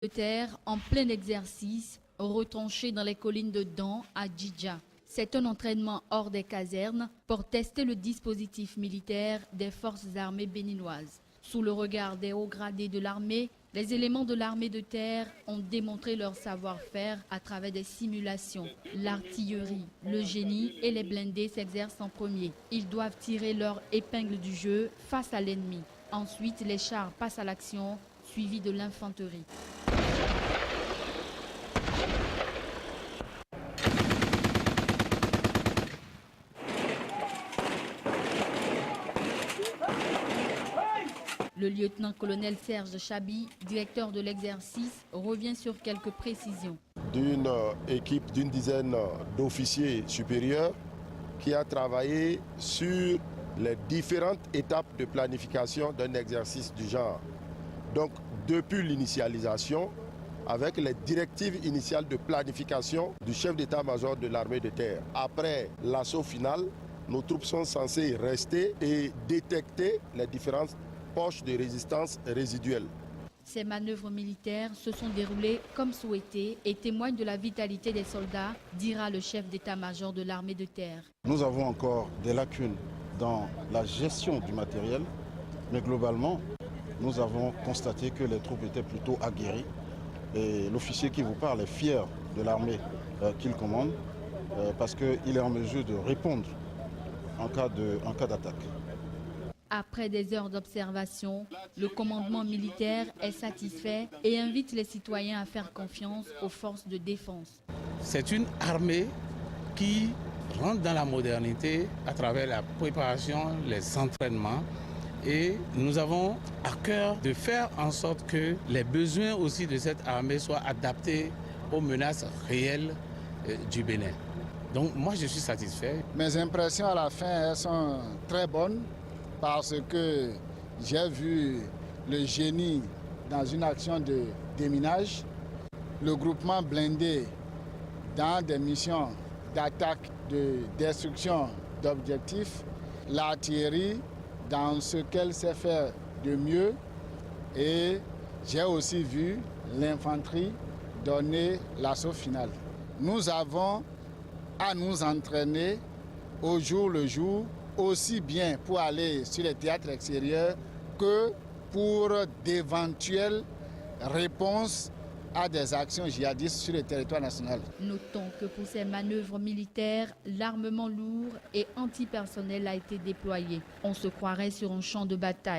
de terre en plein exercice, retranché dans les collines de Dan à Djidja. C'est un entraînement hors des casernes pour tester le dispositif militaire des forces armées béninoises. Sous le regard des hauts gradés de l'armée, les éléments de l'armée de terre ont démontré leur savoir-faire à travers des simulations. L'artillerie, le génie et les blindés s'exercent en premier. Ils doivent tirer leur épingle du jeu face à l'ennemi. Ensuite, les chars passent à l'action, suivis de l'infanterie. Le lieutenant-colonel Serge Chabi, directeur de l'exercice, revient sur quelques précisions. D'une équipe d'une dizaine d'officiers supérieurs qui a travaillé sur les différentes étapes de planification d'un exercice du genre. Donc, depuis l'initialisation, avec les directives initiales de planification du chef d'état-major de l'armée de terre. Après l'assaut final, nos troupes sont censées rester et détecter les différentes poches de résistance résiduelles. Ces manœuvres militaires se sont déroulées comme souhaité et témoignent de la vitalité des soldats, dira le chef d'état-major de l'armée de terre. Nous avons encore des lacunes dans la gestion du matériel, mais globalement, nous avons constaté que les troupes étaient plutôt aguerries. Et l'officier qui vous parle est fier de l'armée qu'il commande parce qu'il est en mesure de répondre en cas d'attaque. Après des heures d'observation, le commandement militaire est satisfait et invite les citoyens à faire confiance aux forces de défense. C'est une armée qui rentre dans la modernité à travers la préparation, les entraînements. Et nous avons à cœur de faire en sorte que les besoins aussi de cette armée soient adaptés aux menaces réelles du Bénin. Donc moi je suis satisfait. Mes impressions à la fin elles sont très bonnes parce que j'ai vu le génie dans une action de déminage, le groupement blindé dans des missions d'attaque, de destruction d'objectifs, l'artillerie dans ce qu'elle sait faire de mieux et j'ai aussi vu l'infanterie donner l'assaut final. Nous avons à nous entraîner au jour le jour, aussi bien pour aller sur les théâtres extérieurs que pour d'éventuelles réponses à des actions djihadistes sur le territoire national. Notons que pour ces manœuvres militaires, l'armement lourd et antipersonnel a été déployé. On se croirait sur un champ de bataille.